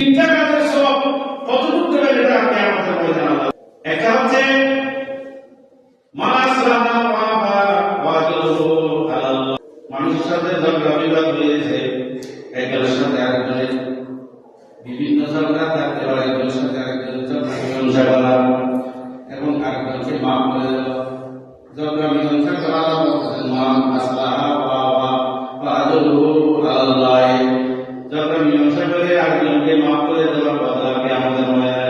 তিনটা কাজের সব কতটুকু দেবেন এটা আপনি আমাদের বলে জানান। একটা হচ্ছে মানুষের সাথে ঝগড়া বিবাদ হয়েছে, একজনের সাথে আরেকজনের বিভিন্ন ঝগড়া থাকতে পারে, একজনের সাথে আরেকজনের ঝগড়া করা এবং আরেকজনকে মাফ করে দেওয়া। ঝগড়া মীমাংসা করা ঝগড়া মীমাংসা করে আরেকজনকে মাফ করে দেওয়ার বদলাকে আমাদের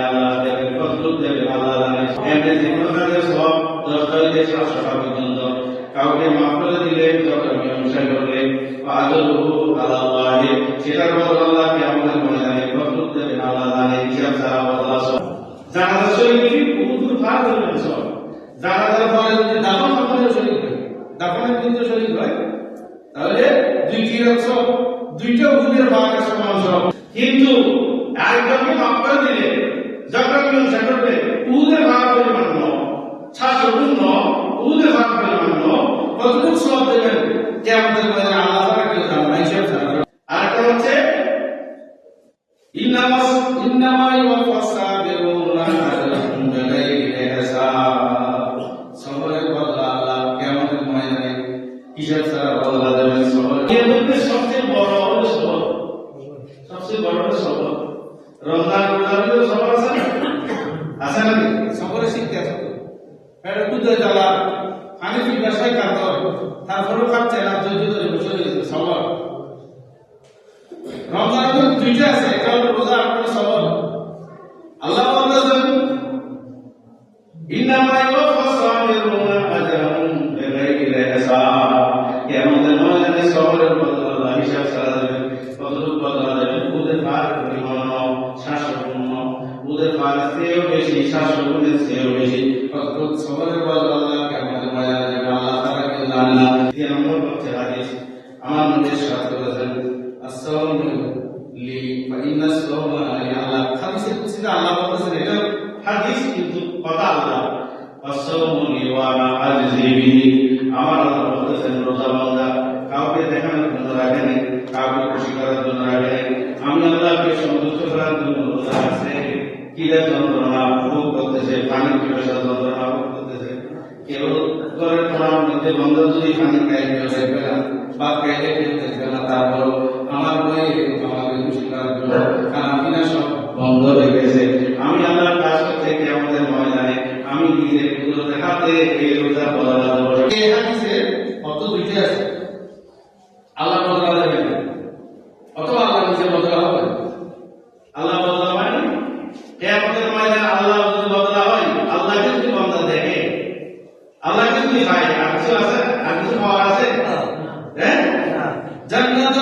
আল্লাহ দেবে, প্রস্তুত দেবে, আল্লাহ জানে। এমনি যেকোনো কাজের সব 10 থেকে 700 টাকা পর্যন্ত কাউকে মাফ করে দিলে, ঝগড়া মীমাংসা করলে সেটার বদল আল্লাহকে আমাদের মনে জানে, প্রস্তুত দেবে, আল্লাহ জানে। হিসাব ছাড়া আল্লাহ সব জানাজার শরীর বহুদূর পার করবেন সব। জানাজার পরে যদি দাফন কাফনের শরীর হয়, দাফনের কিন্তু শরীর হয়, তাহলে দুইটি অংশ, দুইটা উহুদের ভাগের সমান সব। কিন্তু আরেকজনকে মাফ করে দিলে, ঝগড়া মীমাংসা করবে, উহুদের ভাগ পরিমাণ 700 গুণ উহুদের ভাগ পরিমাণ কতটুকু সব দেবেন কিয়ামতের ময়দানে আল্লাহ তাআলা কেউ জানে না, হিসাব ছাড়া। আরেকটা হচ্ছে ইন্নামা ইউওয়াফাস সাবিরুনা আজরাহুম বিগাইরি হিসাব। সবরের বদলা আল্লাহ কিয়ামতের ময়দানে হিসাব ছাড়া বদলা দেবেন। সবর এর মধ্যে সবচেয়ে বড় হলো সবর, সবচেয়ে বড় হলো সবর। রমজান রোজার সবর আছে না? আছে নাকি? সবরের শিক্ষা আছে তো। এটা কুদরত আল্লাহ হানিফি ভাষায় কাজ হয়, তারপরেও কাটছে না, ধৈর্য ধরে বসে রয়েছে, সবর। রমজানের দুইটা আছে, একটা হলো রোজা, একটা হলো সবর। আল্লাহ বলেছেন ইন্নামা ইউওয়াফাস সাবিরুনা আজরাহুম বিগাইরি হিসাব। কিয়ামতের ময়দানে সবরের বদলা আল্লাহ হিসাব ছাড়া দেবেন। কতটুকু বদলা দেবেন? উহুদের পাহাড় পরিমাণ 700 গুণ, উহুদের পাহাড়ের চেয়েও বেশি, 700 গুণের চেয়েও বেশি। কতটুকু সবরের বদলা আল্লাহ কিয়ামতের ময়দানে দেবেন, আল্লাহ তাআলা কেউ জানে না। 3 নম্বর হচ্ছে হাদিস, আমার নবী সাথে বলেছেন আসসালামু লি ফা ইন্না সাওমা লি। আল্লাহ হাদিসে কুদসিতে আল্লাহ বলেছেন, এটা হাদিস কিন্তু কথা আল্লাহ। আসসালামু লি ওয়া আনা আজজি বিহি। আমার আল্লাহ বলেছেন রোজা বান্দা কাউকে দেখানোর জন্য রাখেনি, কাউকে খুশি করার জন্য রাখেনি। আমি আল্লাহকে সন্তুষ্ট করার জন্য রোজা আছে। কিরা যন্ত্রণা ভোগ করতেছে, পানির পিপাসা যন্ত্রণা ভোগ করতেছে, কেউ করে পড়ার মধ্যে বন্ধ যদি পানি খাইতে দেখবে না, ভাত খাইতে কেউ দেখবে না, তারপর আমার বই আমাকে খুশি করার জন্য খানা পিনা সব বন্ধ রেখেছে। আমি আল্লাহর কাছ থেকে আমাদের ময়দানে আমি নিজের কুদরত দেখাতে এই রোজা বদলা দেব। এই হাদিসে কত দুইটা আছে, আল্লাহ বদলা দেবেন অথবা আল্লাহ নিজে বদলা হবে। আল্লাহ বদলা মানে কিয়ামতের ময়দানে আল্লাহ যদি বদলা হয়, আল্লাহকে যদি বান্দা দেখে, আল্লাহকে যদি পায়, আর কিছু আছে? আর কিছু পাওয়ার আছে? হ্যাঁ, জান্নাত